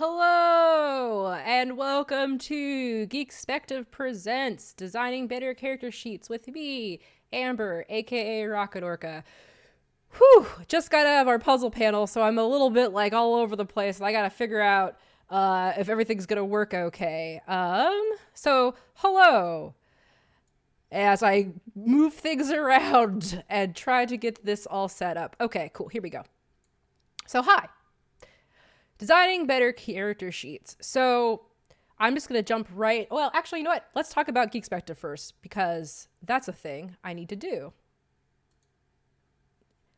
Hello, and welcome to Geekspective Presents Designing Better Character Sheets with me, Amber, aka Rocket Orca. Whew, just got out of our puzzle panel, so I'm a little bit like all over the place, and I gotta figure out if everything's gonna work okay. So hello, as I move things around and try to get this all set up. Okay, cool, here we go. So hi. Designing better character sheets. So I'm just going to jump right. Well, actually, you know what? Let's talk about Geekspective first because that's a thing I need to do.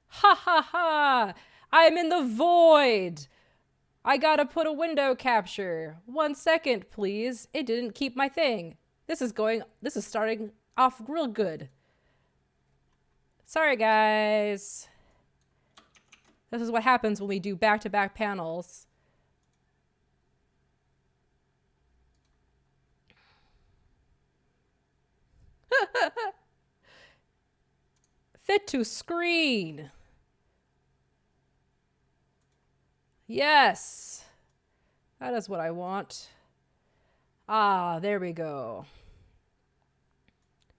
Ha ha ha! I'm in the void! I gotta put a window capture. 1 second, please. It didn't keep my thing. This is starting off real good. Sorry, guys. This is what happens when we do back-to-back panels. Fit to screen. Yes. That is what I want. Ah, there we go.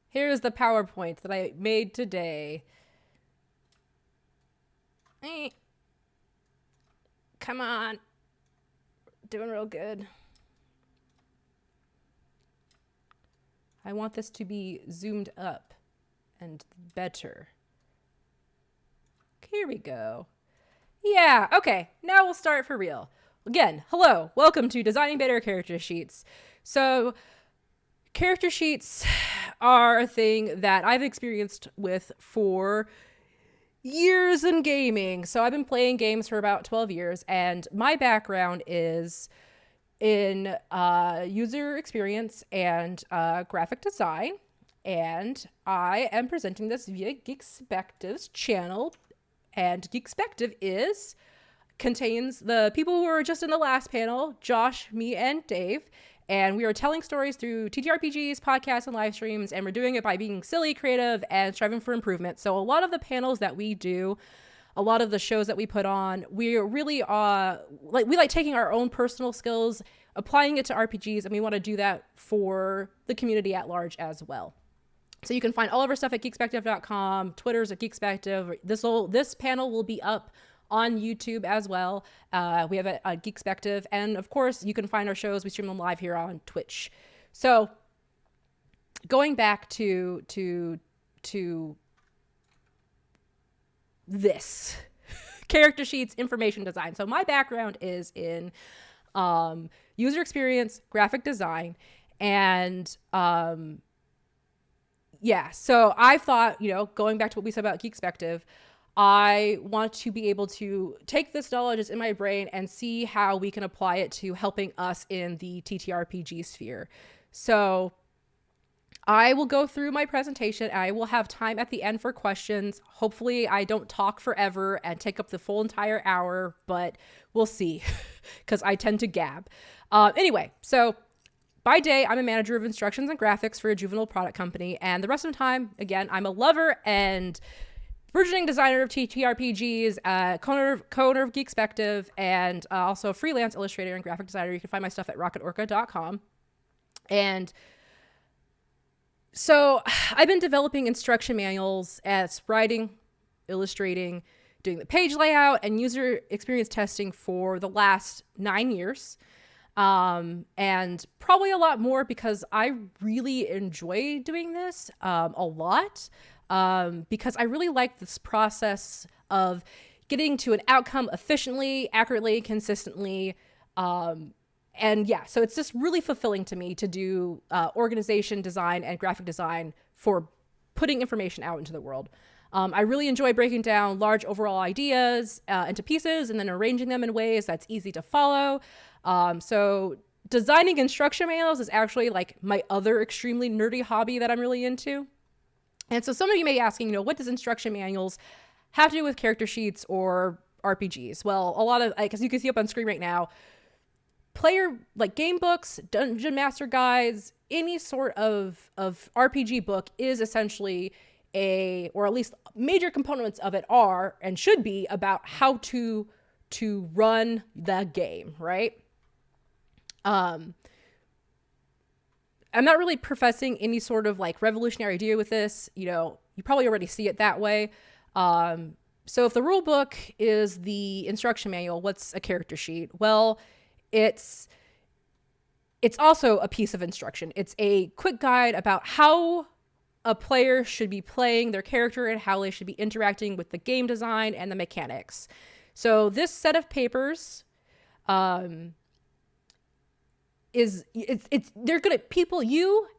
Here's the PowerPoint that I made today. Come on. Doing real good. I want this to be zoomed up and better. Here we go. Yeah, okay, now we'll start for real. Again, hello, welcome to Designing Better Character Sheets. So, character sheets are a thing that I've experienced with for years in gaming. So I've been playing games for about 12 years, and my background is in user experience and graphic design. And I am presenting this via Geekspective's channel. And Geekspective contains the people who were just in the last panel, Josh, me, and Dave. And we are telling stories through TTRPGs, podcasts, and live streams. And we're doing it by being silly, creative, and striving for improvement. So a lot of the panels that we do, a lot of the shows that we put on, we really we like taking our own personal skills, applying it to RPGs, and we want to do that for the community at large as well. So you can find all of our stuff at geekspective.com, Twitter's at Geekspective. This panel will be up on YouTube as well. We have a Geekspective, and of course you can find our shows. We stream them live here on Twitch. So going back to this character sheets, information design. So my background is in user experience, graphic design, and yeah, so I thought, going back to what we said about Geekspective, I want to be able to take this knowledge that's in my brain and see how we can apply it to helping us in the TTRPG sphere. So I will go through my presentation. I will have time at the end for questions. Hopefully I don't talk forever and take up the full entire hour, but we'll see because I tend to gab. Anyway, so by day, I'm a manager of instructions and graphics for a juvenile product company. And the rest of the time, again, I'm a lover and burgeoning designer of TTRPGs, co-owner of Geekspective, and also a freelance illustrator and graphic designer. You can find my stuff at rocketorca.com. And so I've been developing instruction manuals as writing, illustrating, doing the page layout, and user experience testing for the last 9 years. And probably a lot more because I really enjoy doing this a lot, because I really like this process of getting to an outcome efficiently, accurately, consistently. And yeah, so it's just really fulfilling to me to do organization design and graphic design for putting information out into the world. I really enjoy breaking down large overall ideas into pieces and then arranging them in ways that's easy to follow. So designing instruction manuals is actually like my other extremely nerdy hobby that I'm really into. And so some of you may be asking, what does instruction manuals have to do with character sheets or RPGs? Well, a lot of, as you can see up on screen right now, game books, dungeon master guides, any sort of RPG book is essentially or at least major components of it are and should be about how to run the game, right? Um, I'm not really professing any sort of like revolutionary idea with this. You probably already see it that way. So if the rule book is the instruction manual, what's a character sheet? Well, it's also a piece of instruction. It's a quick guide about how a player should be playing their character and how they should be interacting with the game design and the mechanics. So this set of papers, you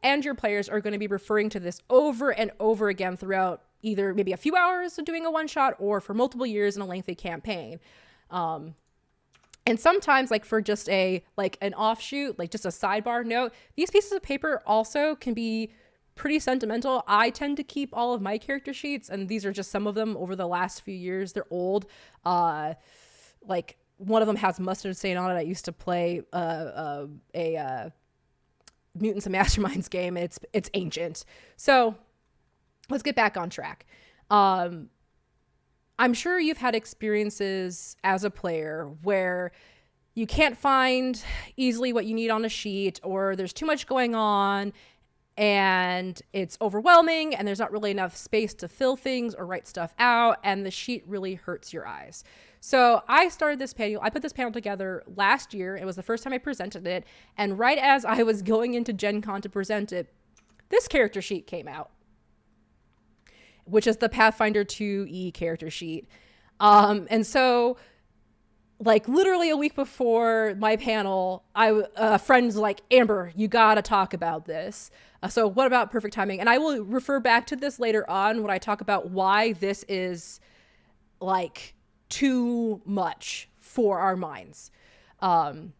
and your players are going to be referring to this over and over again throughout either maybe a few hours of doing a one shot or for multiple years in a lengthy campaign. And sometimes, like for just an offshoot, like just a sidebar note, these pieces of paper also can be pretty sentimental. I tend to keep all of my character sheets, and these are just some of them over the last few years. They're old. Like one of them has mustard stain on it. I used to play a Mutants and Masterminds game. It's ancient. So let's get back on track. I'm sure you've had experiences as a player where you can't find easily what you need on a sheet, or there's too much going on and it's overwhelming and there's not really enough space to fill things or write stuff out, and the sheet really hurts your eyes. So I put this panel together last year. It was the first time I presented it. And right as I was going into Gen Con to present it, this character sheet came out, which is the Pathfinder 2E character sheet. And so like literally a week before my panel, a friend's like, Amber, you gotta talk about this. So what about perfect timing? And I will refer back to this later on when I talk about why this is like too much for our minds. So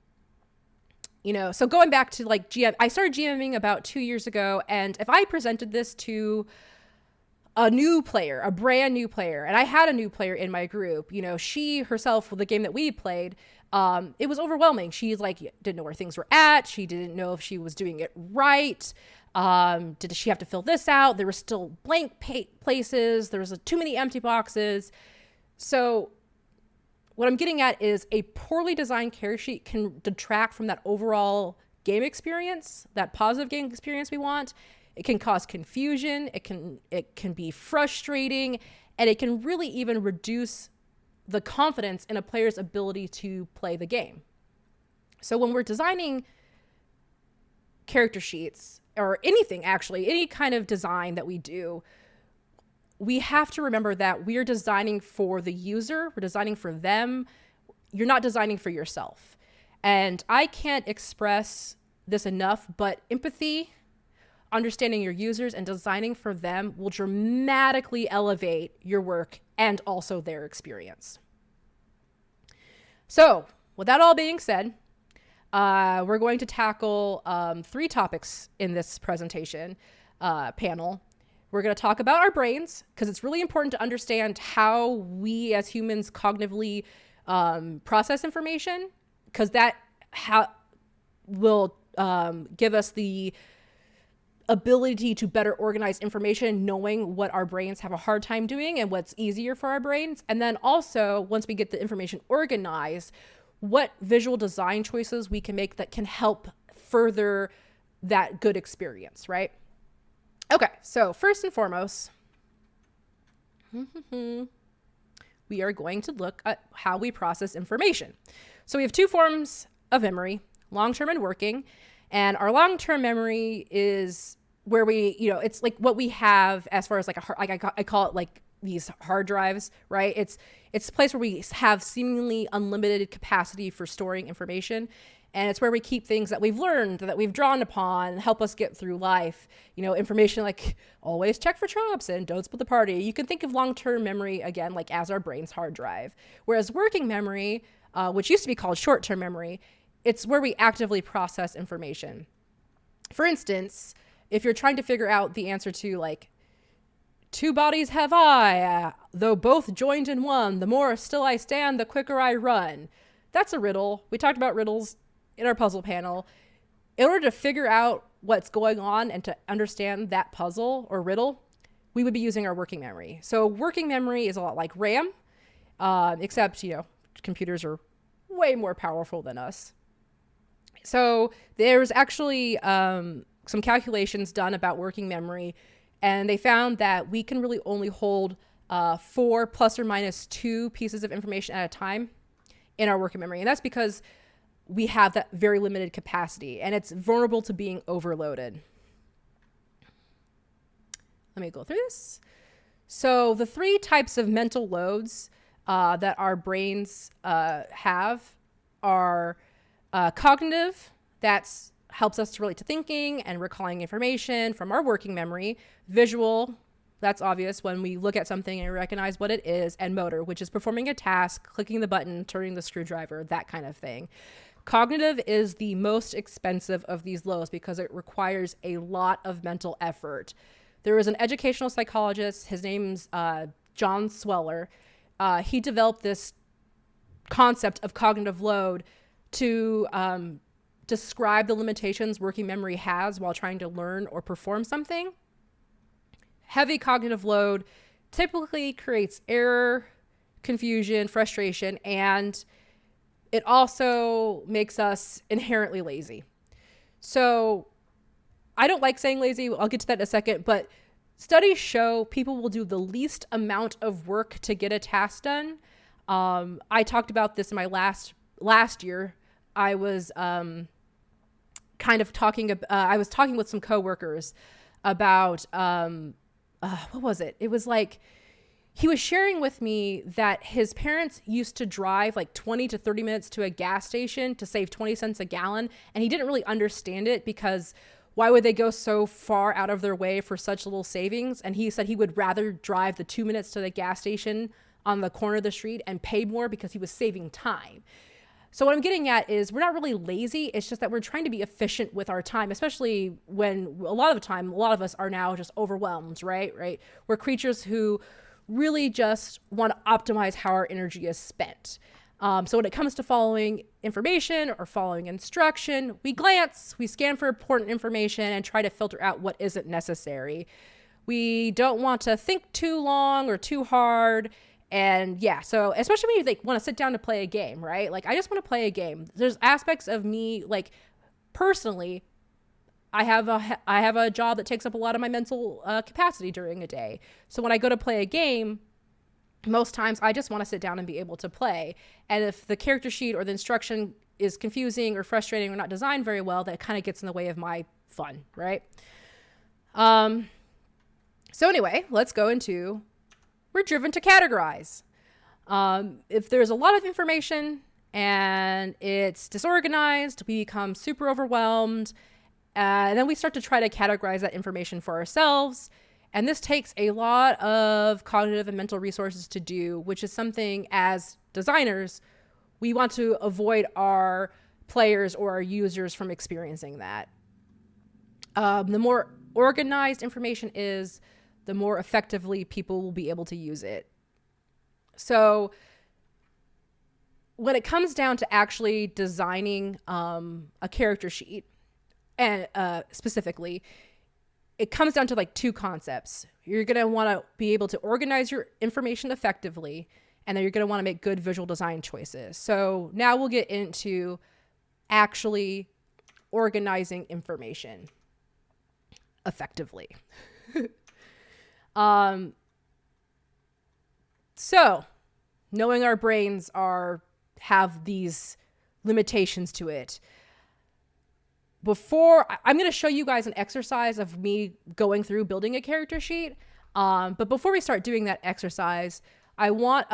going back to like GM, I started GMing about 2 years ago. And if I presented this to a brand new player, and I had a new player in my group, she herself, with the game that we played, it was overwhelming. She's like, didn't know where things were at. She didn't know if she was doing it right. Did she have to fill this out? There were still blank places. There was too many empty boxes. So what I'm getting at is a poorly designed character sheet can detract from that overall game experience, that positive game experience we want. It can cause confusion. It can be frustrating, and it can really even reduce the confidence in a player's ability to play the game. So when we're designing character sheets, or anything actually, any kind of design that we do, we have to remember that we're designing for the user. We're designing for them. You're not designing for yourself. And I can't express this enough, but empathy, understanding your users, and designing for them will dramatically elevate your work and also their experience. So with that all being said, we're going to tackle 3 topics in this presentation panel. We're going to talk about our brains, because it's really important to understand how we as humans cognitively process information, because that will give us the ability to better organize information, knowing what our brains have a hard time doing and what's easier for our brains. And then also, once we get the information organized, what visual design choices we can make that can help further that good experience, right? Okay, so first and foremost, we are going to look at how we process information. So we have 2 forms of memory, long-term and working. And our long-term memory is where we, it's like what we have as far as like I call it like these hard drives, right? It's a place where we have seemingly unlimited capacity for storing information. And it's where we keep things that we've learned, that we've drawn upon, help us get through life. Information like always check for traps and don't split the party. You can think of long-term memory, again, like as our brain's hard drive. Whereas working memory, which used to be called short-term memory, it's where we actively process information. For instance, if you're trying to figure out the answer to like, 2 bodies have I, though both joined in one, the more still I stand, the quicker I run. That's a riddle. We talked about riddles in our puzzle panel. In order to figure out what's going on and to understand that puzzle or riddle, we would be using our working memory. So working memory is a lot like RAM, except, computers are way more powerful than us. So there's actually some calculations done about working memory, and they found that we can really only hold 4 plus or minus 2 pieces of information at a time in our working memory. And that's because we have that very limited capacity, and it's vulnerable to being overloaded. Let me go through this. So the 3 types of mental loads that our brains have are cognitive, that helps us to relate to thinking and recalling information from our working memory. Visual, that's obvious when we look at something and recognize what it is. And motor, which is performing a task, clicking the button, turning the screwdriver, that kind of thing. Cognitive is the most expensive of these loads because it requires a lot of mental effort. There was an educational psychologist, his name's John Sweller. He developed this concept of cognitive load to describe the limitations working memory has while trying to learn or perform something. Heavy cognitive load typically creates error, confusion, frustration, and it also makes us inherently lazy. So I don't like saying lazy. I'll get to that in a second, but studies show people will do the least amount of work to get a task done. I talked about this in my last year. I was I was talking with some coworkers about what was it? It was like he was sharing with me that his parents used to drive like 20 to 30 minutes to a gas station to save 20 cents a gallon, and he didn't really understand it because why would they go so far out of their way for such little savings? And he said he would rather drive the 2 minutes to the gas station on the corner of the street and pay more because he was saving time. So what I'm getting at is we're not really lazy. It's just that we're trying to be efficient with our time, especially when a lot of the time, a lot of us are now just overwhelmed, right? We're creatures who really just want to optimize how our energy is spent. So when it comes to following information or following instruction, we glance, we scan for important information and try to filter out what isn't necessary. We don't want to think too long or too hard. And yeah, so especially when you want to sit down to play a game, right? Like I just want to play a game. There's aspects of me, like personally, I have a job that takes up a lot of my mental capacity during a day. So when I go to play a game, most times I just want to sit down and be able to play. And if the character sheet or the instruction is confusing or frustrating or not designed very well, that kind of gets in the way of my fun, right? So anyway, let's go into, we're driven to categorize. If there's a lot of information and it's disorganized, we become super overwhelmed. And then we start to try to categorize that information for ourselves. And this takes a lot of cognitive and mental resources to do, which is something as designers, we want to avoid our players or our users from experiencing that. The more organized information is, the more effectively people will be able to use it. So when it comes down to actually designing a character sheet, and specifically, it comes down to like 2 concepts. You're going to want to be able to organize your information effectively, and then you're going to want to make good visual design choices. So now we'll get into actually organizing information effectively. So knowing our brains have these limitations to it. I'm going to show you guys an exercise of me going through building a character sheet. But before we start doing that exercise, I want,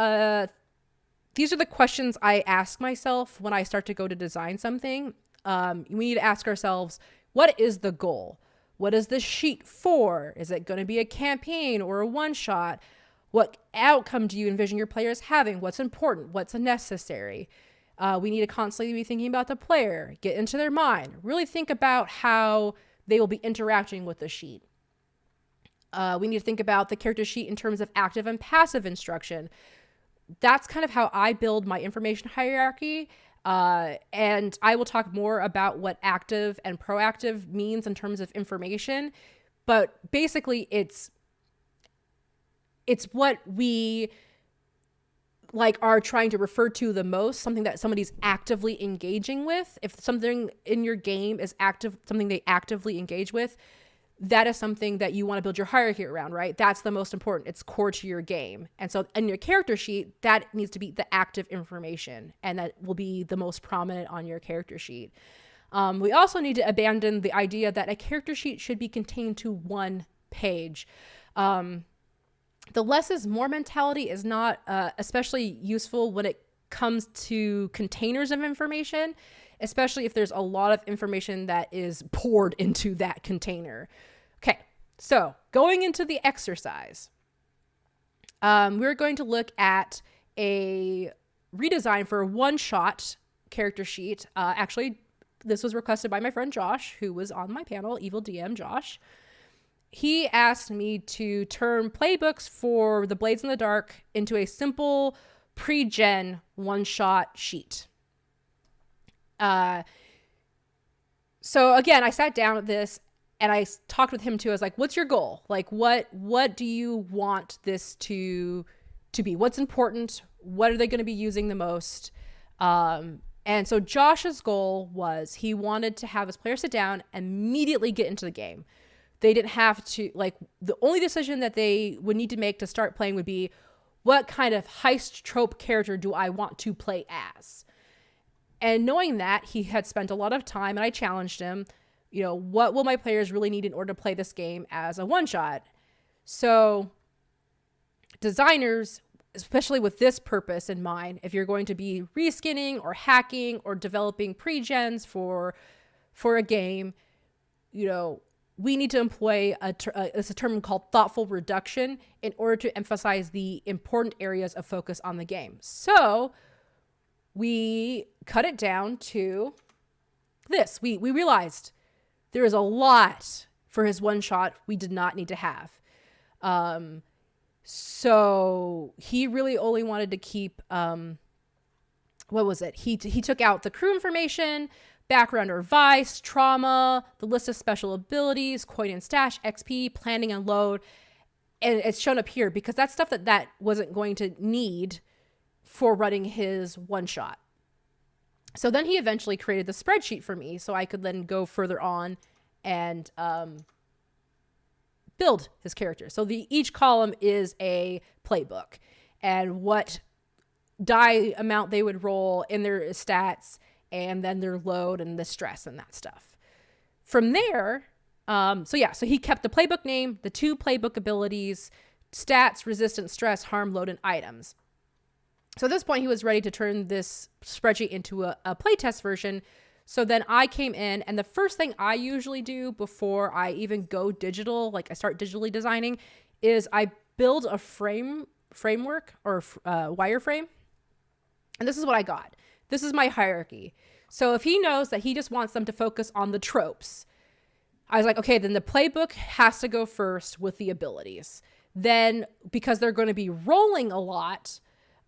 these are the questions I ask myself when I start to go to design something. We need to ask ourselves, what is the goal? What is the sheet for? Is it going to be a campaign or a one-shot? What outcome do you envision your players having? What's important? What's necessary? We need to constantly be thinking about the player, get into their mind, really think about how they will be interacting with the sheet. We need to think about the character sheet in terms of active and passive instruction. That's kind of how I build my information hierarchy. And I will talk more about what active and proactive means in terms of information. But basically, it's what we like are trying to refer to the most, something that somebody's actively engaging with. If something in your game is something they actively engage with, that is something that you want to build your hierarchy around, right? That's the most important. It's core to your game. And so in your character sheet, that needs to be the active information, and that will be the most prominent on your character sheet. We also need to abandon the idea that a character sheet should be contained to one page. The less is more mentality is not especially useful when it comes to containers of information, especially if there's a lot of information that is poured into that container. Okay, so going into the exercise, we're going to look at a redesign for a one-shot character sheet. Actually, this was requested by my friend Josh, who was on my panel, Evil DM Josh. He asked me to turn playbooks for the Blades in the Dark into a simple pre-gen one-shot sheet. So again, I sat down at this and I talked with him too. I was like, what's your goal? Like, what do you want this to be? What's important? What are they going to be using the most? And so Josh's goal was he wanted to have his players sit down and immediately get into the game. They didn't have to, like, the only decision that they would need to make to start playing would be, what kind of heist trope character do I want to play as? And knowing that, he had spent a lot of time, and I challenged him, you know, what will my players really need in order to play this game as a one-shot? So designers, especially with this purpose in mind, if you're going to be reskinning or hacking or developing pre-gens for a game, you know, we need to employ it's a term called thoughtful reduction in order to emphasize the important areas of focus on the game. So we cut it down to this. We realized there is a lot for his one shot we did not need to have. So he really only wanted to keep, what was it? He took out the crew information, background or vice, trauma, the list of special abilities, coin and stash, XP, planning and load. And it's shown up here because that's stuff that wasn't going to need for running his one shot. So then he eventually created the spreadsheet for me so I could then go further on and build his character. So each column is a playbook and what die amount they would roll in their stats, and then their load and the stress and that stuff. From there, so he kept the playbook name, the 2 playbook abilities, stats, resistance, stress, harm, load, and items. So at this point, he was ready to turn this spreadsheet into a playtest version. So then I came in, and the first thing I usually do before I even go digital, like I start digitally designing, is I build a framework or wireframe. And this is what I got. This is my hierarchy. So if he knows that he just wants them to focus on the tropes, I was like, okay, then the playbook has to go first with the abilities. Then, because they're going to be rolling a lot,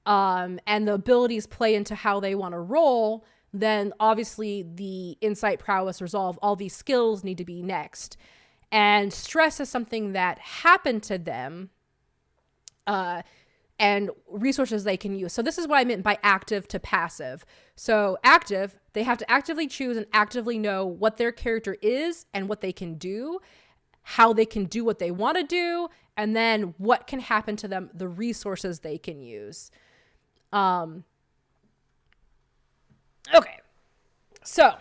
and the abilities play into how they want to roll, then obviously the insight, prowess, resolve, all these skills need to be next. And stress is something that happened to them, and resources they can use. So this is what I meant by active to passive. So active, they have to actively choose and actively know what their character is and what they can do, how they can do what they want to do, and then what can happen to them, the resources they can use. Okay. So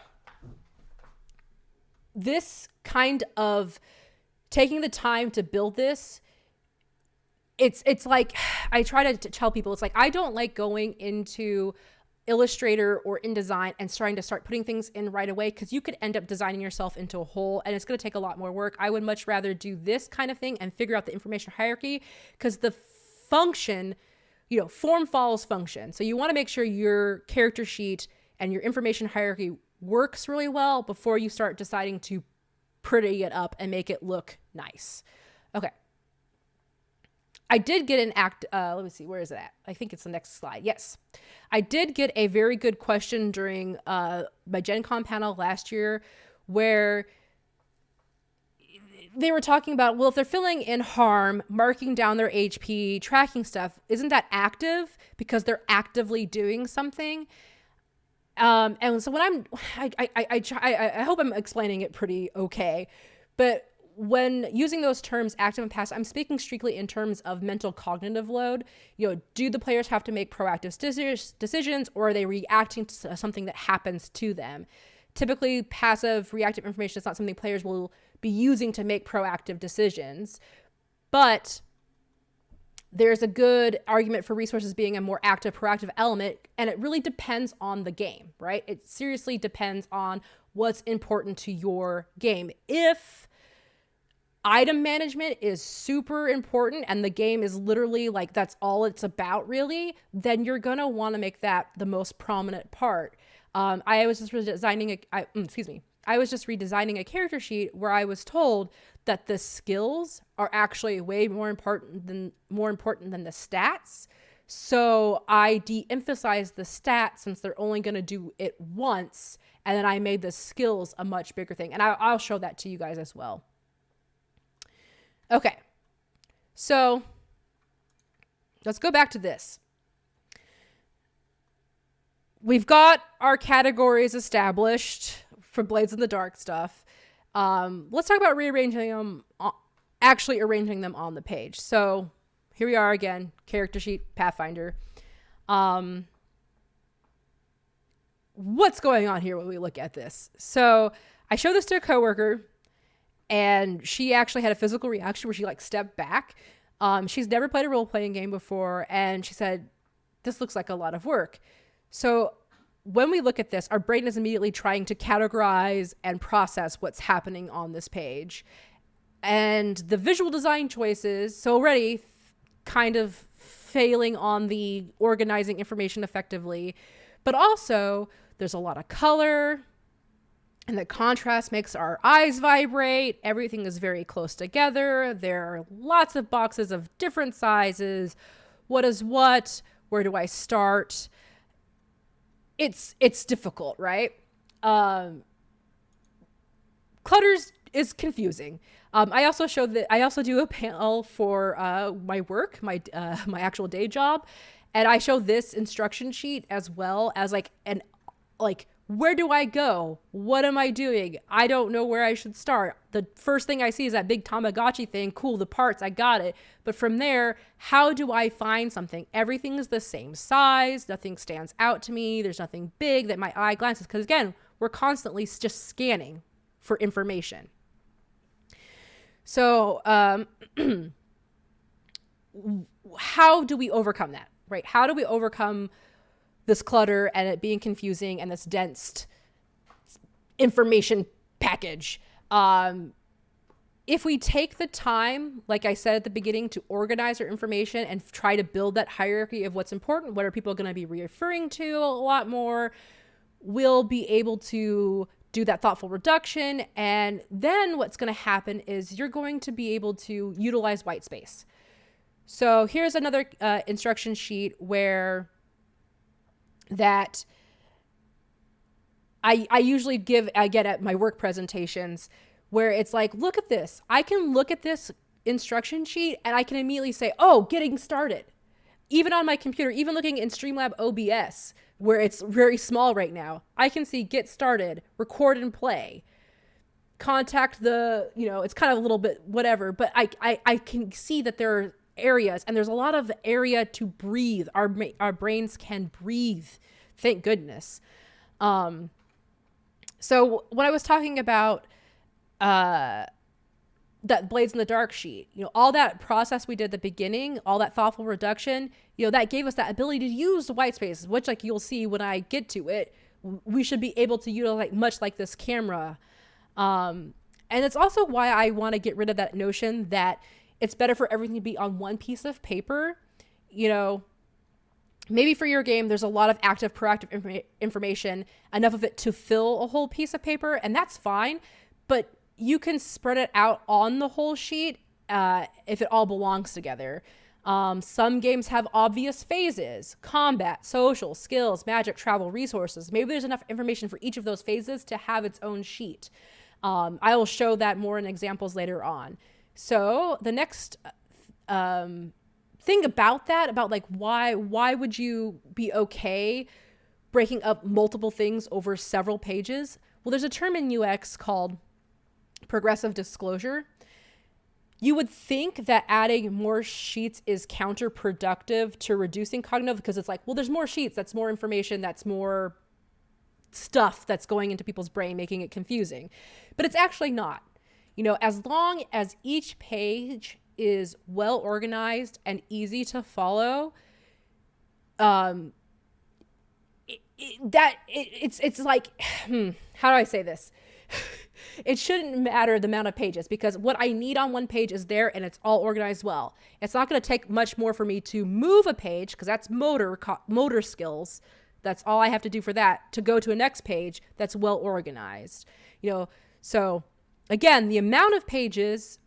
this kind of taking the time to build this, it's like, I try to tell people, it's like, I don't like going into Illustrator or InDesign and trying to start putting things in right away, because you could end up designing yourself into a hole and it's going to take a lot more work. I would much rather do this kind of thing and figure out the information hierarchy, because the function, you know, form follows function. So you want to make sure your character sheet and your information hierarchy works really well before you start deciding to pretty it up and make it look nice. Okay. I did get an let me see, where is it at? I think it's the next slide. Yes. I did get a very good question during my Gen Con panel last year, where they were talking about, well, if they're filling in harm, marking down their HP, tracking stuff, isn't that active because they're actively doing something? And so when I hope I'm explaining it pretty okay, but when using those terms, active and passive, I'm speaking strictly in terms of mental cognitive load. Do the players have to make proactive decisions, or are they reacting to something that happens to them? Typically, passive reactive information is not something players will be using to make proactive decisions, but there's a good argument for resources being a more active, proactive element, and it really depends on the game, right? It seriously depends on what's important to your game. If item management is super important and the game is literally like that's all it's about really, then you're gonna want to make that the most prominent part. I was just redesigning a character sheet where I was told that the skills are actually way more important than the stats. So I de-emphasized the stats since they're only going to do it once, and then I made the skills a much bigger thing. And I'll show that to you guys as well. Okay, so let's go back to this. We've got our categories established for Blades in the Dark stuff. Let's talk about rearranging them, actually arranging them on the page. So here we are again, character sheet, Pathfinder. What's going on here when we look at this? So I showed this to a coworker, and she actually had a physical reaction where she like stepped back. She's never played a role-playing game before, and she said, "This looks like a lot of work." So when we look at this, our brain is immediately trying to categorize and process what's happening on this page. And the visual design choices, so already kind of failing on the organizing information effectively, but also there's a lot of color, and the contrast makes our eyes vibrate. Everything is very close together. There are lots of boxes of different sizes. What is what? Where do I start? It's difficult, right? Clutters is confusing. I also do a panel for my work, my actual day job, and I show this instruction sheet as well as where do I go? What am I doing? I don't know where I should start. The first thing I see is that big Tamagotchi thing. Cool, the parts, I got it. But from there, how do I find something? Everything is the same size. Nothing stands out to me. There's nothing big that my eye glances. Because again, we're constantly just scanning for information. So how do we overcome that, right? How do we overcome this clutter and it being confusing and this dense information package? If we take the time, like I said at the beginning, to organize our information and try to build that hierarchy of what's important, what are people going to be referring to a lot more, we'll be able to do that thoughtful reduction. And then what's going to happen is you're going to be able to utilize white space. So here's another instruction sheet where that I usually get at my work presentations, where it's like, look at this. I can look at this instruction sheet and I can immediately say, oh, getting started. Even on my computer, even looking in Streamlab OBS, where it's very small right now, I can see get started, record and play, contact the, it's kind of a little bit whatever, but I can see that there are areas, and there's a lot of area to breathe. Our brains can breathe, thank goodness. So when I was talking about that Blades in the Dark sheet, all that process we did at the beginning, all that thoughtful reduction, that gave us that ability to use the white spaces, which, like you'll see when I get to it, we should be able to utilize much like this camera. And it's also why I want to get rid of that notion that it's better for everything to be on one piece of paper. Maybe for your game, there's a lot of active, proactive information, enough of it to fill a whole piece of paper, and that's fine. But you can spread it out on the whole sheet if it all belongs together. Some games have obvious phases: combat, social, skills, magic, travel, resources. Maybe there's enough information for each of those phases to have its own sheet. I will show that more in examples later on. So the next thing about that, about like why would you be okay breaking up multiple things over several pages? Well, there's a term in UX called progressive disclosure. You would think that adding more sheets is counterproductive to reducing cognitive, because it's like, well, there's more sheets, that's more information, that's more stuff that's going into people's brain, making it confusing. But it's actually not. You know, as long as each page is well organized and easy to follow, it's like, how do I say this? It shouldn't matter the amount of pages, because what I need on one page is there and it's all organized well. It's not going to take much more for me to move a page, because that's motor skills. That's all I have to do for that, to go to a next page that's well organized. You know, so again, the amount of pages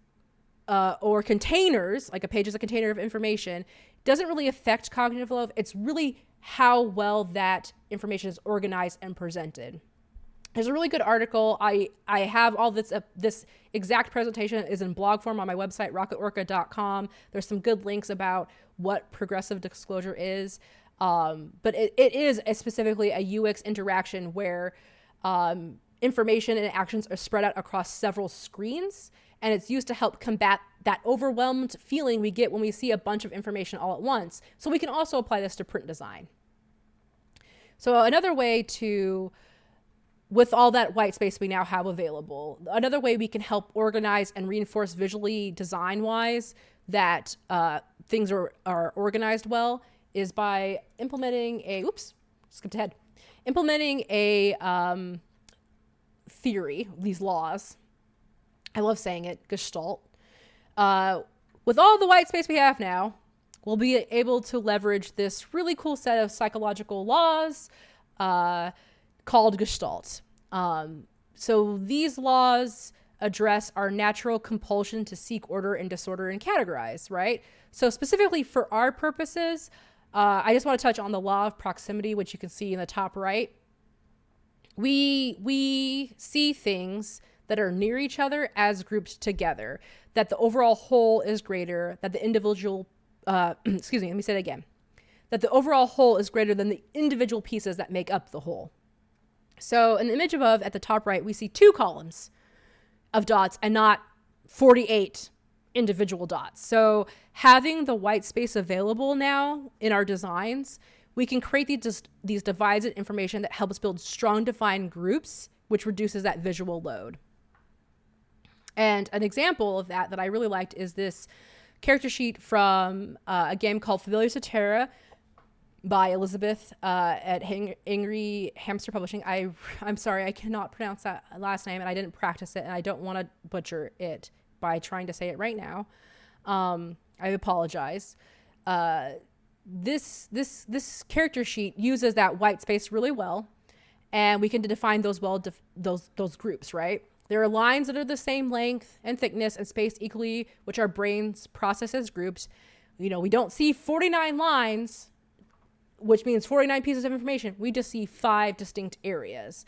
or containers, like a page is a container of information, doesn't really affect cognitive load. It's really how well that information is organized and presented. There's a really good article. I have all this, this exact presentation is in blog form on my website, rocketorca.com. There's some good links about what progressive disclosure is. But it is specifically a UX interaction where information and actions are spread out across several screens. And it's used to help combat that overwhelmed feeling we get when we see a bunch of information all at once. So we can also apply this to print design. So another way to, with all that white space we now have available, another way we can help organize and reinforce visually design-wise that things are organized well is by implementing implementing a theory, these laws. I love saying it, Gestalt. With all the white space we have now, we'll be able to leverage this really cool set of psychological laws called Gestalt. So these laws address our natural compulsion to seek order and disorder and categorize, right? So specifically for our purposes, I just want to touch on the law of proximity, which you can see in the top right. We see things that are near each other as grouped together, that the overall whole is greater, that the individual, excuse me, let me say it again, that the overall whole is greater than the individual pieces that make up the whole. So in the image above at the top right, we see 2 columns of dots and not 48 individual dots. So having the white space available now in our designs, we can create these divided information that helps build strong defined groups, which reduces that visual load. And an example of that I really liked is this character sheet from a game called Familiar Terra by Elizabeth at Angry Hamster Publishing. I'm sorry, I cannot pronounce that last name, and I didn't practice it, and I don't want to butcher it by trying to say it right now. I apologize. This character sheet uses that white space really well, and we can define those those groups, right? There are lines that are the same length and thickness and spaced equally, which our brains process as groups. You know, we don't see 49 lines, which means 49 pieces of information. We just see 5 distinct areas.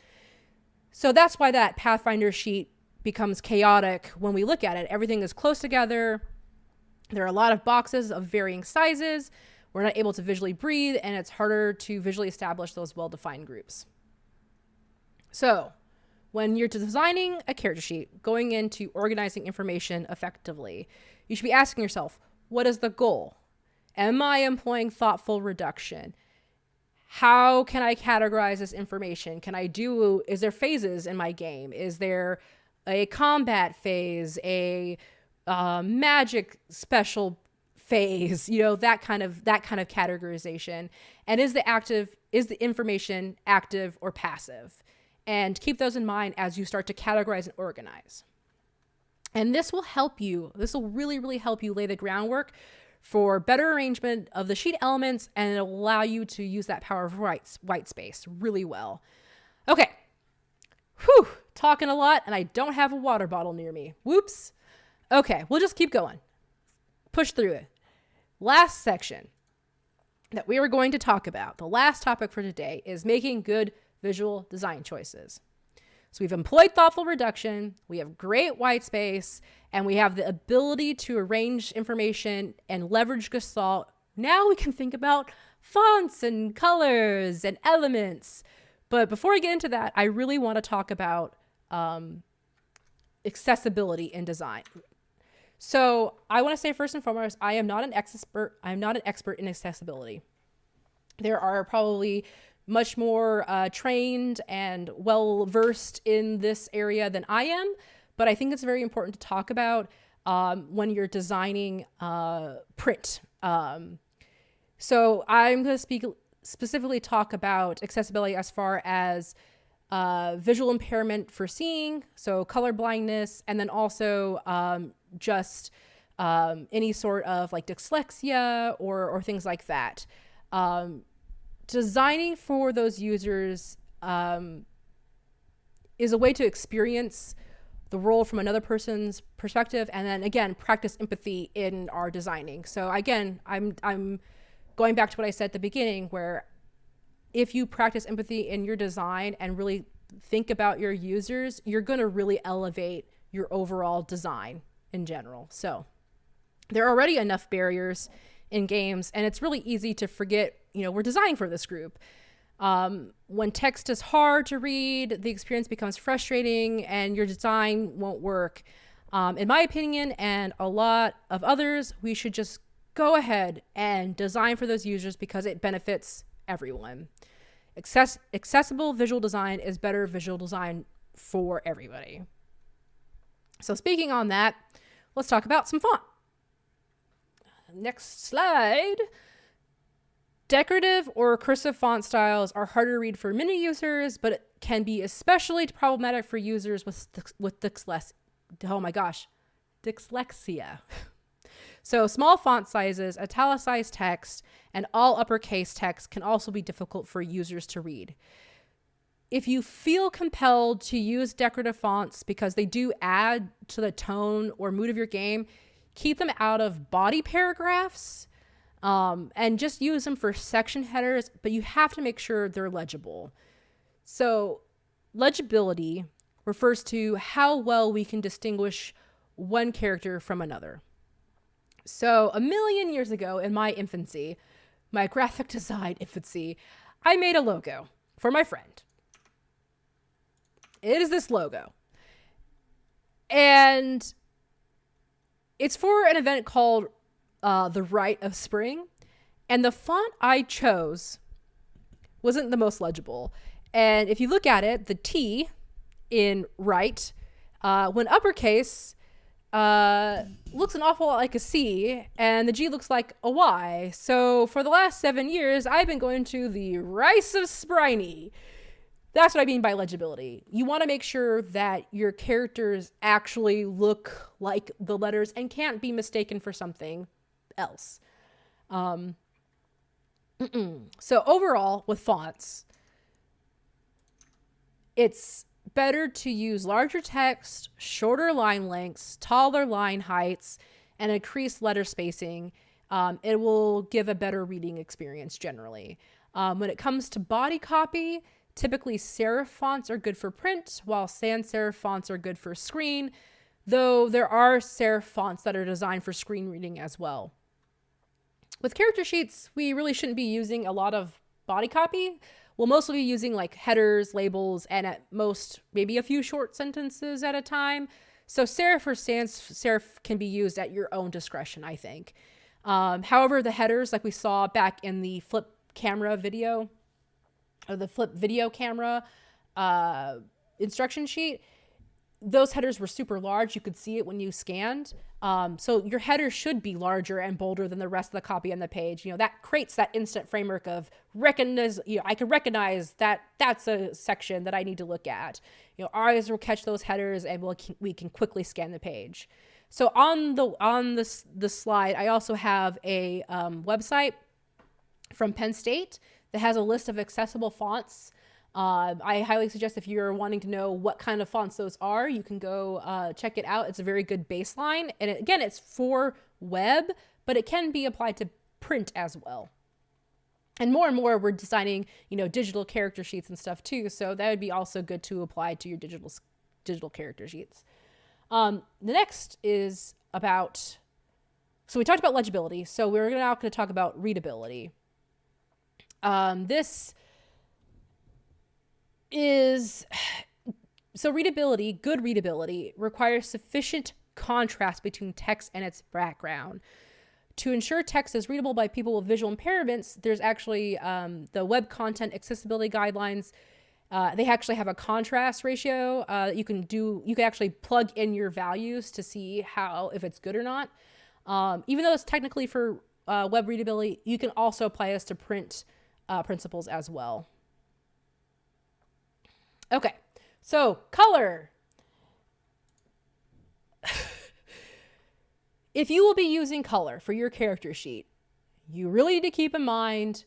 So that's why that Pathfinder sheet becomes chaotic when we look at it. Everything is close together. There are a lot of boxes of varying sizes. We're not able to visually breathe, and it's harder to visually establish those well-defined groups. So when you're designing a character sheet, going into organizing information effectively, you should be asking yourself, what is the goal? Am I employing thoughtful reduction? How can I categorize this information? Is there phases in my game? Is there a combat phase, a magic special phase, that kind of categorization? And is the information active or passive? And keep those in mind as you start to categorize and organize. And this will really, really help you lay the groundwork for better arrangement of the sheet elements, and it'll allow you to use that power of white space really well. Okay. Whew, talking a lot, and I don't have a water bottle near me. Whoops. Okay, we'll just keep going. Push through it. Last section that we are going to talk about, the last topic for today, is making good visual design choices. So we've employed thoughtful reduction, we have great white space, and we have the ability to arrange information and leverage Gestalt. Now we can think about fonts and colors and elements. But before I get into that, I really want to talk about accessibility in design. So I want to say first and foremost, I am not an expert. I'm not an expert in accessibility. There are probably much more trained and well-versed in this area than I am, but I think it's very important to talk about when you're designing print. So I'm going to specifically talk about accessibility as far as visual impairment for seeing, so color blindness, and then also just any sort of like dyslexia or things like that. Designing for those users is a way to experience the role from another person's perspective, and then again practice empathy in our designing. So again, I'm going back to what I said at the beginning, where if you practice empathy in your design and really think about your users, you're going to really elevate your overall design in general. So there are already enough barriers in games, and it's really easy to forget, we're designing for this group. When text is hard to read, the experience becomes frustrating and your design won't work. In my opinion, and a lot of others, we should just go ahead and design for those users because it benefits everyone. Accessible visual design is better visual design for everybody. So speaking on that, let's talk about some font. Next slide. Decorative or cursive font styles are harder to read for many users, but it can be especially problematic for users with dyslexia. So small font sizes, italicized text, and all uppercase text can also be difficult for users to read. If you feel compelled to use decorative fonts because they do add to the tone or mood of your game, keep them out of body paragraphs, and just use them for section headers, but you have to make sure they're legible. So legibility refers to how well we can distinguish one character from another. So 1,000,000 years ago in my infancy, my graphic design infancy, I made a logo for my friend. It is this logo. And it's for an event called The Rite of Spring. And the font I chose wasn't the most legible. And if you look at it, the T in right, when uppercase, looks an awful lot like a C, and the G looks like a Y. So for the last 7 years, I've been going to the Rice of Spriney. That's what I mean by legibility. You want to make sure that your characters actually look like the letters and can't be mistaken for something else. So overall, with fonts, it's better to use larger text, shorter line lengths, taller line heights, and increased letter spacing. It will give a better reading experience generally. When it comes to body copy, typically serif fonts are good for print, while sans serif fonts are good for screen, though there are serif fonts that are designed for screen reading as well. With character sheets, we really shouldn't be using a lot of body copy. We'll mostly be using like headers, labels, and at most maybe a few short sentences at a time. So serif or sans serif can be used at your own discretion, I think. However, the headers, like we saw back in the flip camera video, or the flip video camera instruction sheet, those headers were super large. You could see it when you scanned. So your header should be larger and bolder than the rest of the copy on the page. That creates that instant framework of recognize, I can recognize that that's a section that I need to look at. Our eyes will catch those headers and we can quickly scan the page. So on this slide, I also have a website from Penn State that has a list of accessible fonts. I highly suggest if you're wanting to know what kind of fonts those are, you can go check it out. It's a very good baseline. And it's for web, but it can be applied to print as well. And more we're designing, digital character sheets and stuff too. So that would be also good to apply to your digital character sheets. The next is about, so we talked about legibility. So we're now going to talk about readability. So readability, good readability, requires sufficient contrast between text and its background. To ensure text is readable by people with visual impairments, there's actually the Web Content Accessibility Guidelines. They actually have a contrast ratio. You can actually plug in your values to see if it's good or not. Even though it's technically for web readability, you can also apply this to print principles as well. Okay, so color. If you will be using color for your character sheet, you really need to keep in mind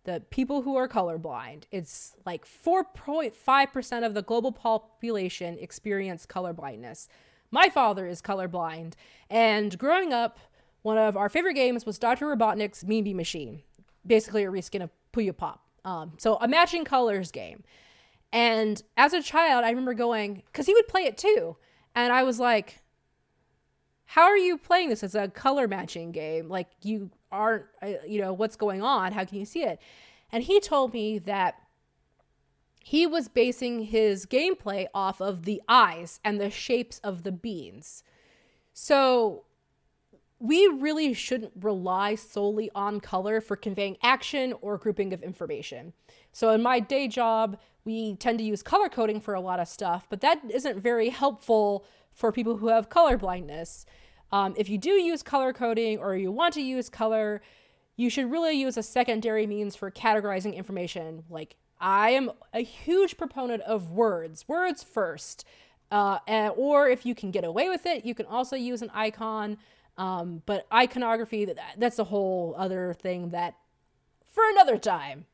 that people who are colorblind, it's like 4.5% of the global population experience color blindness. My father is colorblind, and growing up, one of our favorite games was Dr. Robotnik's Mean Bee Machine, basically a reskin of Puyo Pop. So a matching colors game. And as a child, I remember going, because he would play it too, and I was like, how are you playing this as a color matching game? Like, you aren't, what's going on? How can you see it? And he told me that he was basing his gameplay off of the eyes and the shapes of the beans. So we really shouldn't rely solely on color for conveying action or grouping of information. So in my day job, we tend to use color coding for a lot of stuff, but that isn't very helpful for people who have color blindness. If you do use color coding or you want to use color, you should really use a secondary means for categorizing information. Like, I am a huge proponent of words first. Or if you can get away with it, you can also use an icon. But iconography, that's a whole other thing that for another time.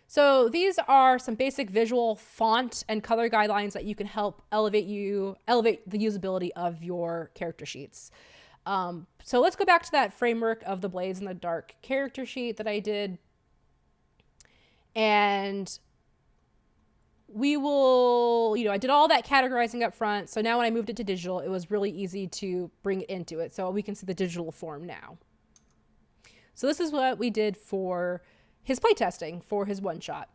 So these are some basic visual font and color guidelines that you can help elevate the usability of your character sheets. So let's go back to that framework of the Blades in the Dark character sheet that I did. And we will, I did all that categorizing up front. So now when I moved it to digital, it was really easy to bring it into it. So we can see the digital form now. So this is what we did for his playtesting for his one-shot.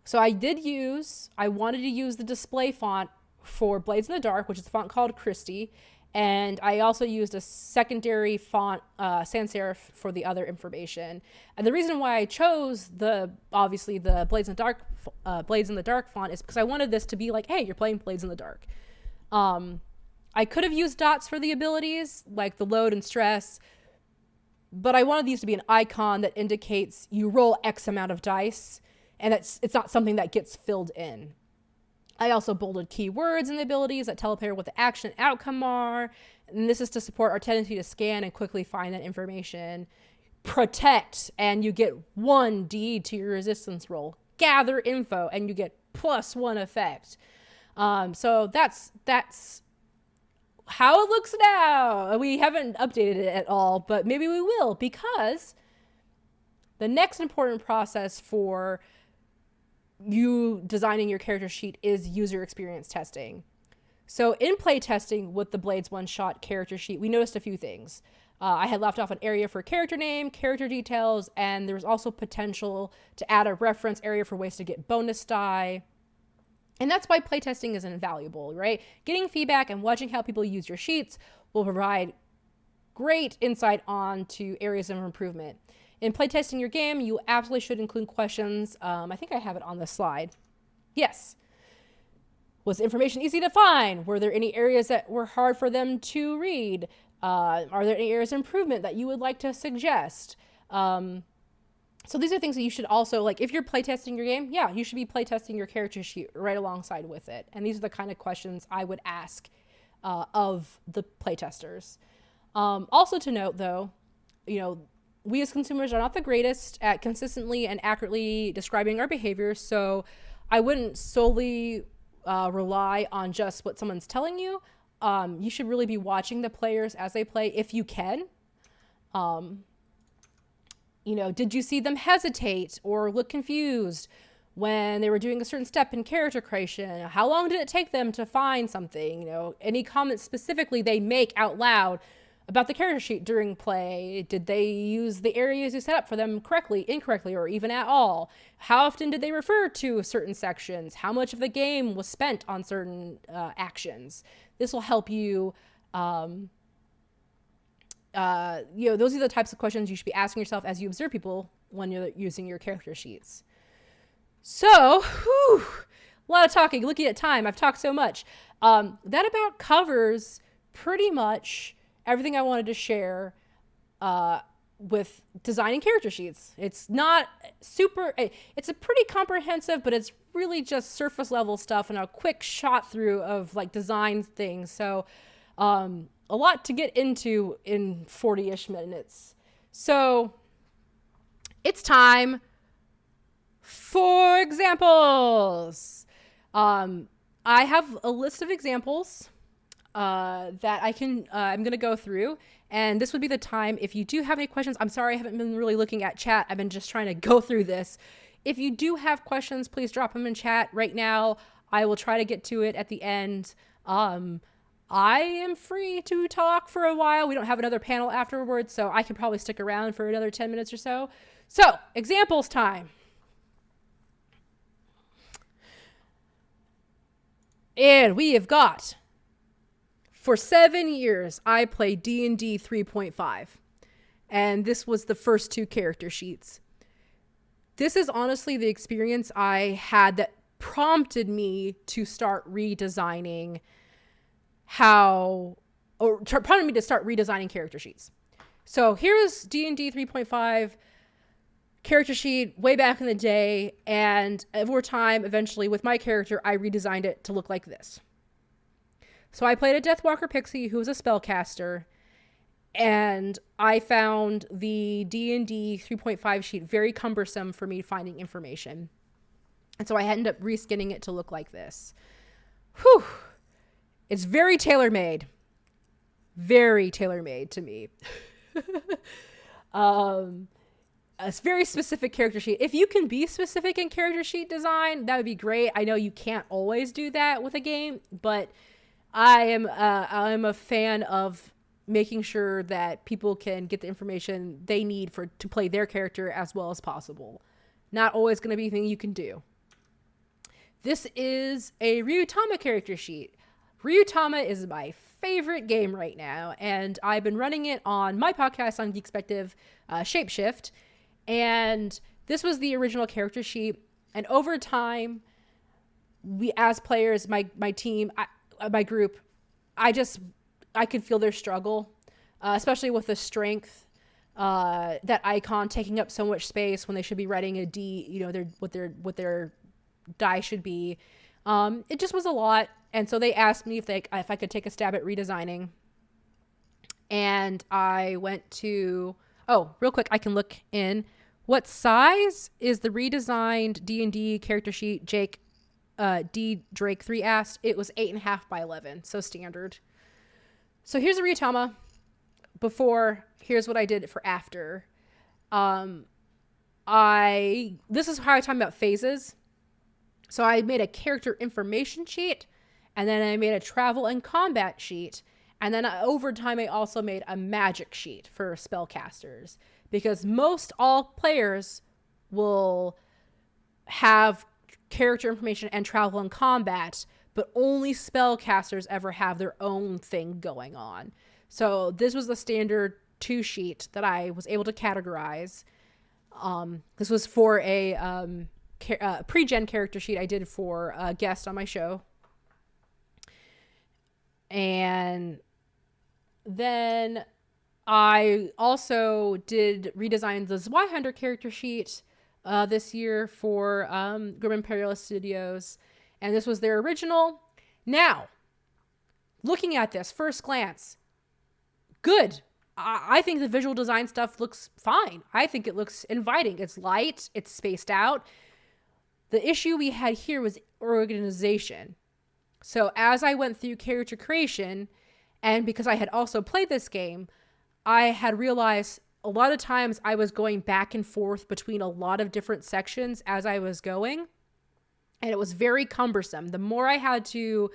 So I wanted to use the display font for Blades in the Dark, which is a font called Christie. And I also used a secondary font, sans serif, for the other information. And the reason why I chose obviously the Blades in the Dark font is because I wanted this to be like, hey, you're playing Blades in the Dark. I could have used dots for the abilities, like the load and stress, but I wanted these to be an icon that indicates you roll X amount of dice, and it's not something that gets filled in. I also bolded keywords in the abilities that tell a player what the action and outcome are, and this is to support our tendency to scan and quickly find that information. Protect, and you get 1d to your resistance roll. Gather info, and you get +1 effect. So that's how it looks now. We haven't updated it at all, but maybe we will, because the next important process for you designing your character sheet is user experience testing. So in play testing with the Blades one-shot character sheet, we noticed a few things. I had left off an area for character name, character details, and there was also potential to add a reference area for ways to get bonus die. And that's why playtesting is invaluable, right? Getting feedback and watching how people use your sheets will provide great insight onto areas of improvement. In playtesting your game, you absolutely should include questions. I think I have it on the slide. Yes. Was information easy to find? Were there any areas that were hard for them to read? Are there any areas of improvement that you would like to suggest? So these are things that you should also, like, if you're playtesting your game, yeah, you should be playtesting your character sheet right alongside with it. And these are the kind of questions I would ask of the playtesters. Also to note, though, we as consumers are not the greatest at consistently and accurately describing our behavior, so I wouldn't solely rely on just what someone's telling you. You should really be watching the players as they play if you can. Did you see them hesitate or look confused when they were doing a certain step in character creation? How long did it take them to find something? Any comments specifically they make out loud about the character sheet during play? Did they use the areas you set up for them correctly, incorrectly, or even at all? How often did they refer to certain sections? How much of the game was spent on certain actions? This will help you. Those are the types of questions you should be asking yourself as you observe people when you're using your character sheets. So, a lot of talking. Looking at time, I've talked so much. That about covers pretty much everything I wanted to share with designing character sheets. It's not super, it's a pretty comprehensive, but it's really just surface level stuff and a quick shot through of like design things. So, a lot to get into in 40-ish minutes. So it's time for examples. I have a list of examples that I'm going to go through. And this would be the time, if you do have any questions, I'm sorry I haven't been really looking at chat. I've been just trying to go through this. If you do have questions, please drop them in chat right now. I will try to get to it at the end. I am free to talk for a while. We don't have another panel afterwards, so I can probably stick around for another 10 minutes or so. So, examples time. And we have got, for 7 years, I played D&D 3.5. And this was the first 2 character sheets. This is honestly the experience I had that prompted me to start redesigning prompted me to start redesigning character sheets. So here's D&D 3.5 character sheet way back in the day, and over time, eventually, with my character, I redesigned it to look like this. So I played a Deathwalker Pixie who was a spellcaster, and I found the D&D 3.5 sheet very cumbersome for me finding information. And so I ended up reskinning it to look like this. Whew! It's very tailor-made to me. A very specific character sheet. If you can be specific in character sheet design, that would be great. I know you can't always do that with a game, but I'm a fan of making sure that people can get the information they need to play their character as well as possible. Not always going to be anything you can do. This is a Ryutama character sheet. Ryutama is my favorite game right now, and I've been running it on my podcast on Geekspective, Shapeshift, and this was the original character sheet, and over time, we as players, my team, my group, I could feel their struggle, especially with the strength, that icon taking up so much space when they should be writing a D, what their die should be. It just was a lot. And so they asked me if I could take a stab at redesigning. And I went to, real quick, I can look in. What size is the redesigned D&D character sheet? D Drake 3 asked. It was 8.5 by 11, so standard. So here's a Ryutama before. Here's what I did for after. This is how I talk about phases. So I made a character information sheet, and then I made a travel and combat sheet, and then over time I also made a magic sheet for spellcasters, because most all players will have character information and travel and combat, but only spellcasters ever have their own thing going on. So this was the standard 2 sheet that I was able to categorize. This was for a pre-gen character sheet I did for a guest on my show. And then I also did redesign the Zweihander character sheet this year for Grim Imperialist Studios. And this was their original. Now, looking at this, first glance, good. I think the visual design stuff looks fine. I think it looks inviting. It's light. It's spaced out. The issue we had here was organization. So as I went through character creation, and because I had also played this game, I had realized a lot of times I was going back and forth between a lot of different sections as I was going, and it was very cumbersome. The more I had to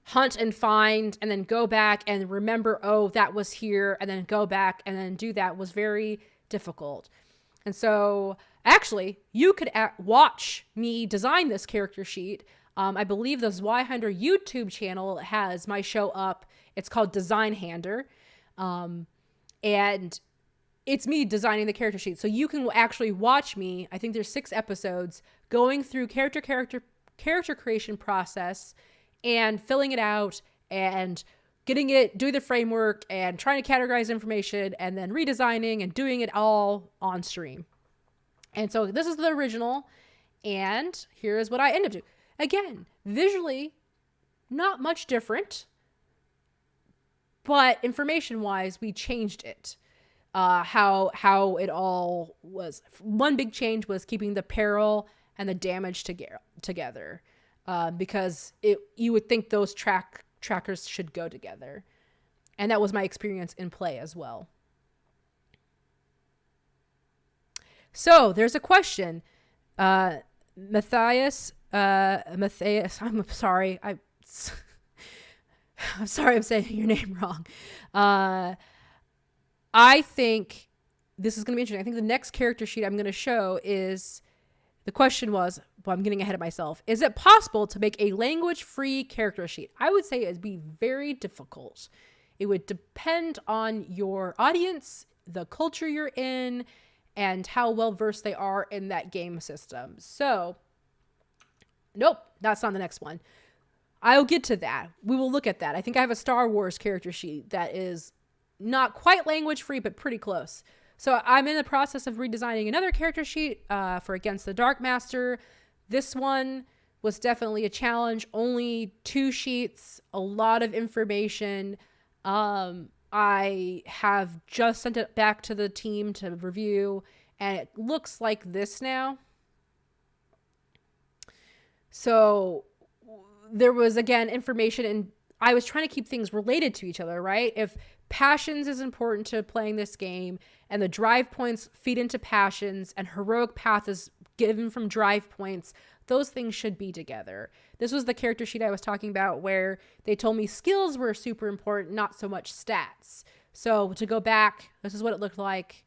hunt and find and then go back and remember, oh, that was here, and then go back and then do that was very difficult. And so actually you could watch me design this character sheet. I believe the Zweihander YouTube channel has my show up. It's called Design Hander. And it's me designing the character sheet. So you can actually watch me. I think there's 6 episodes going through character creation process and filling it out and doing the framework and trying to categorize information and then redesigning and doing it all on stream. And so this is the original, and here is what I end up doing. Again, visually, not much different, but information-wise, we changed it. How it all was. One big change was keeping the peril and the damage together. Because you would think those trackers should go together. And that was my experience in play as well. So there's a question. Matthias, I'm sorry. I'm sorry I'm saying your name wrong. I think this is going to be interesting. I think the next character sheet I'm going to show is, the question was, well, I'm getting ahead of myself. Is it possible to make a language-free character sheet? I would say it'd be very difficult. It would depend on your audience, the culture you're in, and how well-versed they are in that game system. So, nope, that's not the next one. I'll get to that. We will look at that. I think I have a Star Wars character sheet that is not quite language-free, but pretty close. So I'm in the process of redesigning another character sheet for Against the Dark Master. This one was definitely a challenge. Only 2 sheets, a lot of information. I have just sent it back to the team to review, and it looks like this now. So there was, again, information, and I was trying to keep things related to each other, right? If passions is important to playing this game, and the drive points feed into passions, and heroic path is given from drive points, those things should be together. This was the character sheet I was talking about where they told me skills were super important, not so much stats. So to go back, this is what it looked like.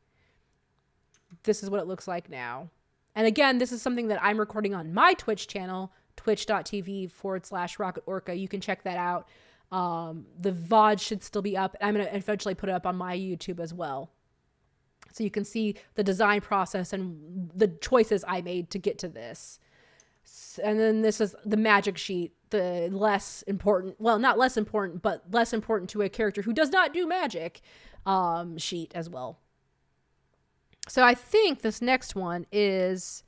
This is what it looks like now. And again, this is something that I'm recording on my Twitch channel, twitch.tv/Rocket Orca. You can check that out. The VOD should still be up. I'm going to eventually put it up on my YouTube as well. So you can see the design process and the choices I made to get to this. And then this is the magic sheet, the less important, well, not less important, but less important to a character who does not do magic sheet as well. So I think this next one is...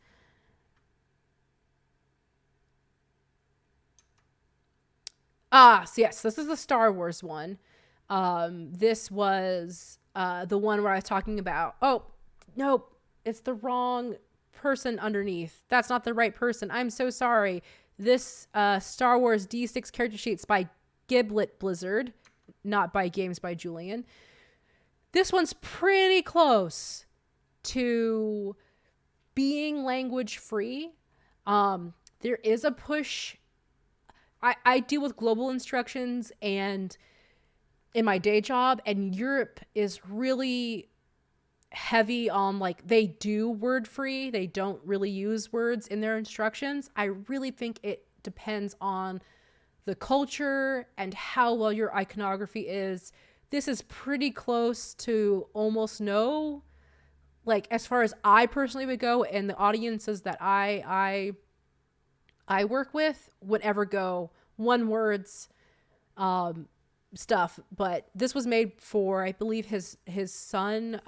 so yes, this is the Star Wars one. This was the one where I was talking about, oh, nope, it's the wrong person underneath. That's not the right person. I'm so sorry. This Star Wars D6 character sheet's by Giblet Blizzard, not by Games by Julian. This one's pretty close to being language free. There is a push. I deal with global instructions and in my day job, and Europe is really heavy on, like, they do word free. They don't really use words in their instructions. I really think it depends on the culture and how well your iconography is. This is pretty close to almost no, like, as far as I personally would go, and the audiences that I work with would ever go one words stuff. But this was made for, I believe his son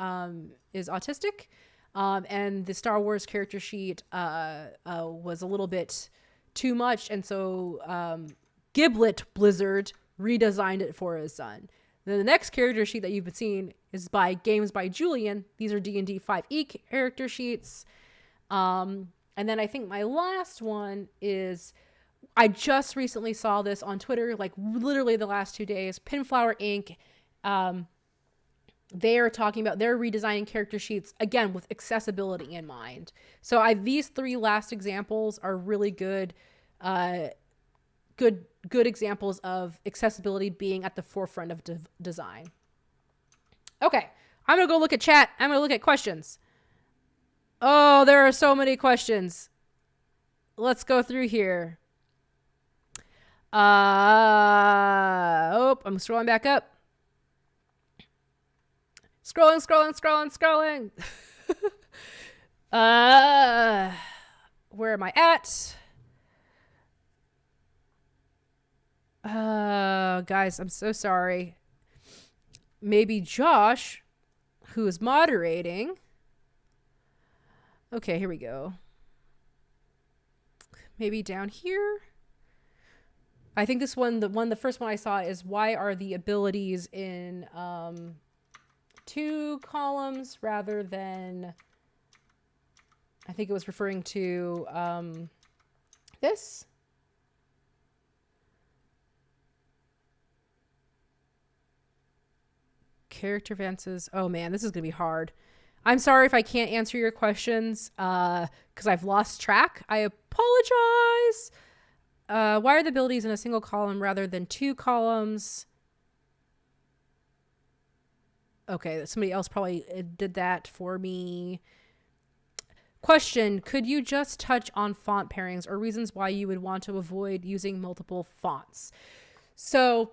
is autistic, and the Star Wars character sheet was a little bit too much, and so Giblet Blizzard redesigned it for his son. Then the next character sheet that you've been seeing is by Games by Julian. These are D&D 5e character sheets. And then I think my last one is, I just recently saw this on Twitter, like literally the last 2 days, Pinflower Inc. they're redesigning character sheets again with accessibility in mind. So these 3 last examples are really good examples of accessibility being at the forefront of design. Okay, I'm gonna go look at chat. I'm gonna look at questions. Oh, there are so many questions. Let's go through here. I'm scrolling back up. Scrolling. Where am I at? Guys, I'm so sorry. Maybe Josh, who is moderating. Okay, here we go. Maybe down here. I think this one, the first one I saw is why are the abilities in 2 columns rather than, I think it was referring to this. Character advances. Oh man, this is gonna be hard. I'm sorry if I can't answer your questions because I've lost track. I apologize. Why are the abilities in a single column rather than 2 columns? Okay, somebody else probably did that for me. Question, could you just touch on font pairings or reasons why you would want to avoid using multiple fonts? So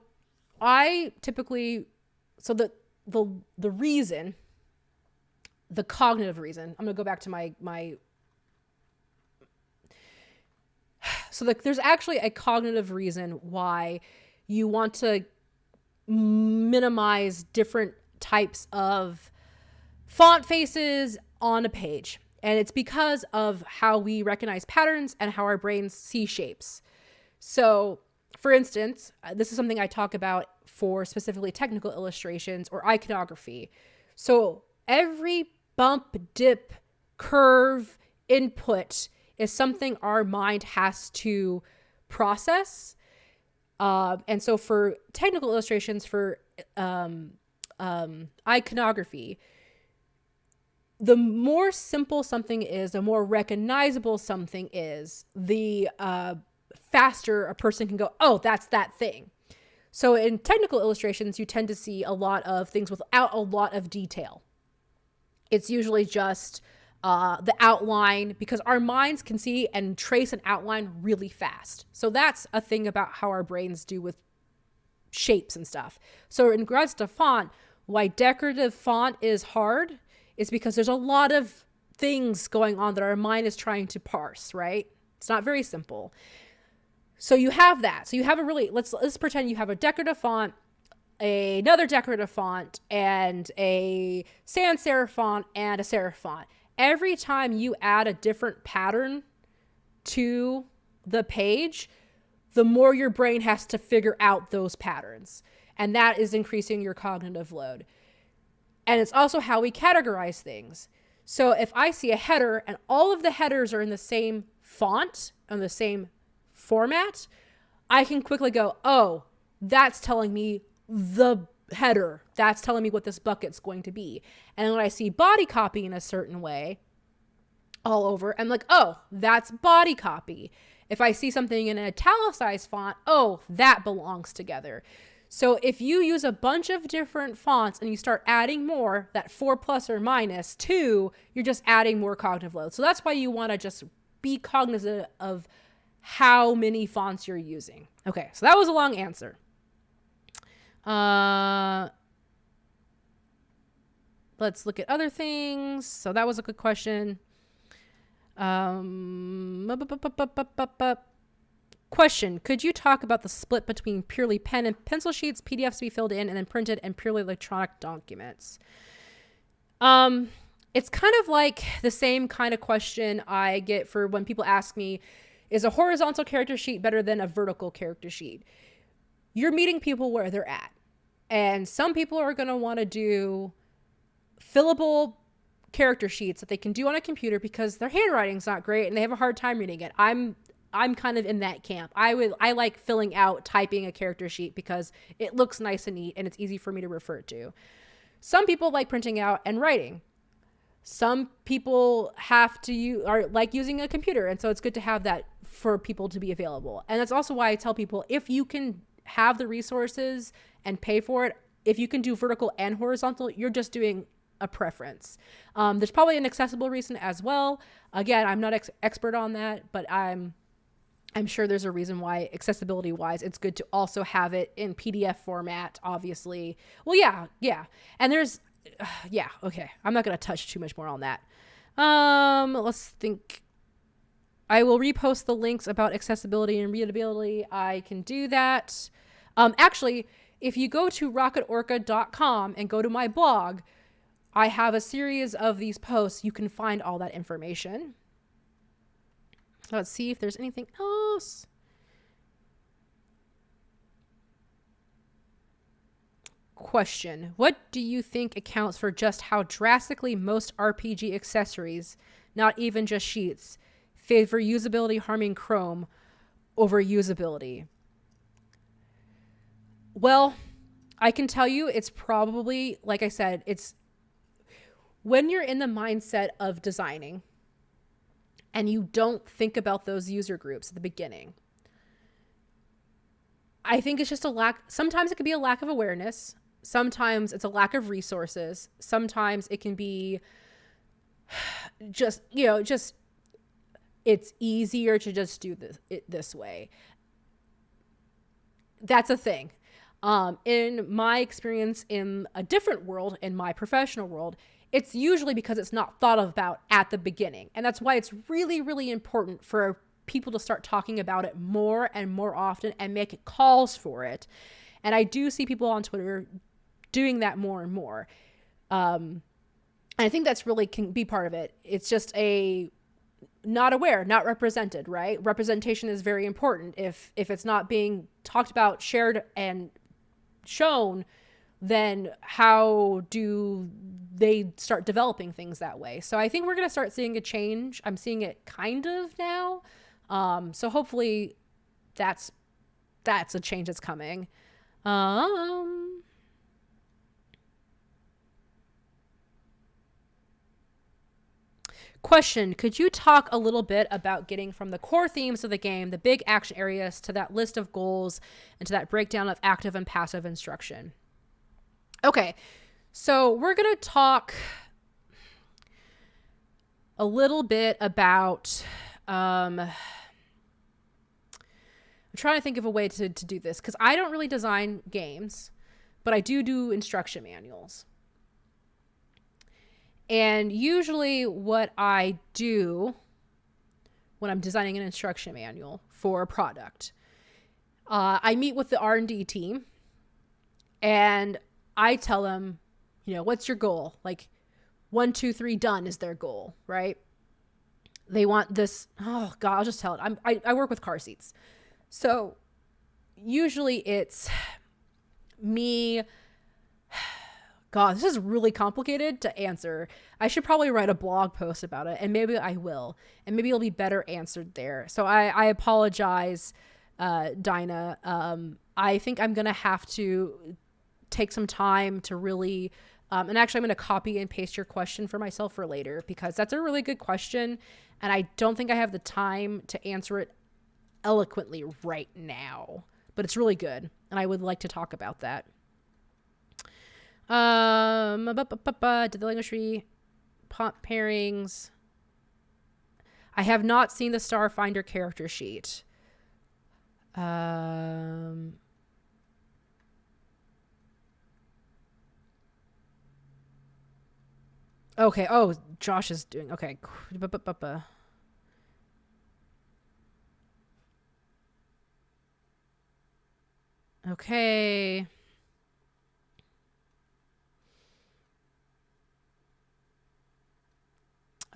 I typically, the reason, the cognitive reason, I'm going to go back to so there's actually a cognitive reason why you want to minimize different types of font faces on a page. And it's because of how we recognize patterns and how our brains see shapes. So, for instance, this is something I talk about for specifically technical illustrations or iconography. So every bump, dip, curve, input is something our mind has to process. And so for technical illustrations, for iconography, the more simple something is, the more recognizable something is, the faster a person can go, oh, that's that thing. So in technical illustrations, you tend to see a lot of things without a lot of detail. It's usually just the outline, because our minds can see and trace an outline really fast. So that's a thing about how our brains do with shapes and stuff. So in regards to font, why decorative font is hard is because there's a lot of things going on that our mind is trying to parse, right? It's not very simple. So you have that. So you have let's pretend you have a decorative font, another decorative font, and a sans serif font and a serif font. Every time you add a different pattern to the page, the more your brain has to figure out those patterns. And that is increasing your cognitive load. And it's also how we categorize things. So if I see a header and all of the headers are in the same font and the same format, I can quickly go, oh, that's telling me the header. That's telling me what this bucket's going to be. And when I see body copy in a certain way all over, I'm like, oh, that's body copy. If I see something in an italicized font, oh, that belongs together. So if you use a bunch of different fonts and you start adding more, that 4 plus or minus 2, you're just adding more cognitive load. So that's why you want to just be cognizant of how many fonts you're using. Okay, so that was a long answer. Let's look at other things. So that was a good question. Question, could you talk about the split between purely pen and pencil sheets, PDFs to be filled in and then printed, and purely electronic documents? It's kind of like the same kind of question I get for when people ask me, is a horizontal character sheet better than a vertical character sheet? You're meeting people where they're at. And some people are going to want to do fillable character sheets that they can do on a computer because their handwriting's not great and they have a hard time reading it. I'm kind of in that camp. I like filling out, typing a character sheet because it looks nice and neat and it's easy for me to refer to. Some people like printing out and writing. Some people are like using a computer. And so it's good to have that for people to be available. And that's also why I tell people, if you can have the resources and pay for it, if you can do vertical and horizontal, you're just doing a preference. There's probably an accessible reason as well. Again, I'm not expert on that, but I'm sure there's a reason why, accessibility wise, it's good to also have it in PDF format, obviously. Well, yeah. And there's, okay. I'm not going to touch too much more on that. Let's think. I will repost the links about accessibility and readability. I can do that. Actually, if you go to rocketorca.com and go to my blog, I have a series of these posts. You can find all that information. Let's see if there's anything else. Question. What do you think accounts for just how drastically most RPG accessories, not even just sheets, favor usability harming Chrome over usability? Well, I can tell you it's probably, like I said, it's when you're in the mindset of designing and you don't think about those user groups at the beginning. I think it's just a lack. Sometimes it can be a lack of awareness. Sometimes it's a lack of resources. Sometimes it can be just it's easier to just do this way. That's a thing. In my experience in a different world, in my professional world, it's usually because it's not thought about at the beginning. And that's why it's really, really important for people to start talking about it more and more often and make calls for it. And I do see people on Twitter doing that more and more. And I think that's really can be part of it. It's just not aware, not represented, right? Representation is very important. If it's not being talked about, shared, and shown, then how do they start developing things that way? So I think we're going to start seeing a change. I'm seeing it kind of now. So hopefully that's a change that's coming. Question, could you talk a little bit about getting from the core themes of the game, the big action areas, to that list of goals, and to that breakdown of active and passive instruction? Okay, so we're going to talk a little bit about, I'm trying to think of a way to do this, because I don't really design games, but I do instruction manuals. And usually what I do when I'm designing an instruction manual for a product, I meet with the R&D team and I tell them, what's your goal? Like 1, 2, 3 done is their goal, right? They want this. Oh God, I'll just tell it. I work with car seats. So usually it's me. God, this is really complicated to answer. I should probably write a blog post about it, and maybe I will, and maybe it'll be better answered there. So I apologize, Dinah. I think I'm going to have to take some time to really, and actually I'm going to copy and paste your question for myself for later, because that's a really good question, and I don't think I have the time to answer it eloquently right now, but it's really good, and I would like to talk about that. Did the language tree pop pairings? I have not seen the Starfinder character sheet. Okay. Oh, Josh is doing okay.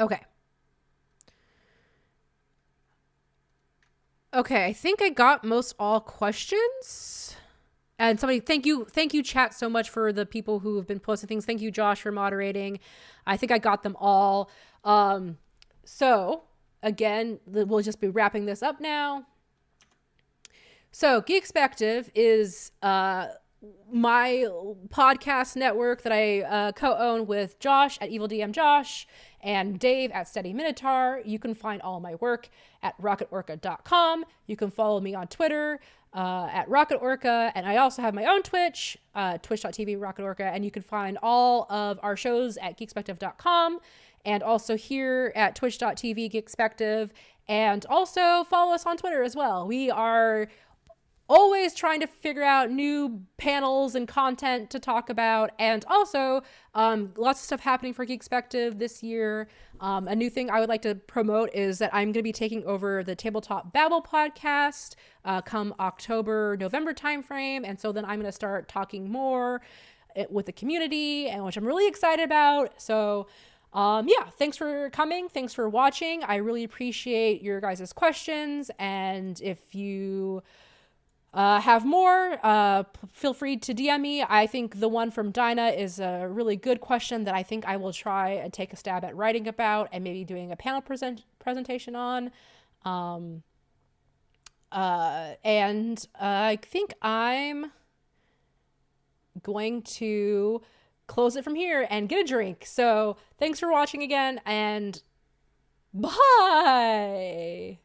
Okay. Okay, I think I got most all questions. And somebody, thank you, chat, so much for the people who have been posting things. Thank you, Josh, for moderating. I think I got them all. So, again, we'll just be wrapping this up now. So, Geekspective is my podcast network that I co-own with Josh at Evil DM Josh and Dave at Steady Minotaur. You can find all my work at rocketorca.com. You can follow me on Twitter at rocketorca, and I also have my own Twitch, twitch.tv rocketorca, and you can find all of our shows at geekspective.com and also here at twitch.tv geekspective, and also follow us on Twitter as well. We are always trying to figure out new panels and content to talk about, and also lots of stuff happening for Geekspective this year. A new thing I would like to promote is that I'm going to be taking over the Tabletop Babble podcast come October-November timeframe, and so then I'm going to start talking more with the community, and which I'm really excited about. So yeah, thanks for coming. Thanks for watching. I really appreciate your guys' questions, and if you have more, feel free to DM me. I think the one from Dinah is a really good question that I think I will try and take a stab at writing about and maybe doing a panel presentation on. And I think I'm going to close it from here and get a drink. So thanks for watching again, and bye!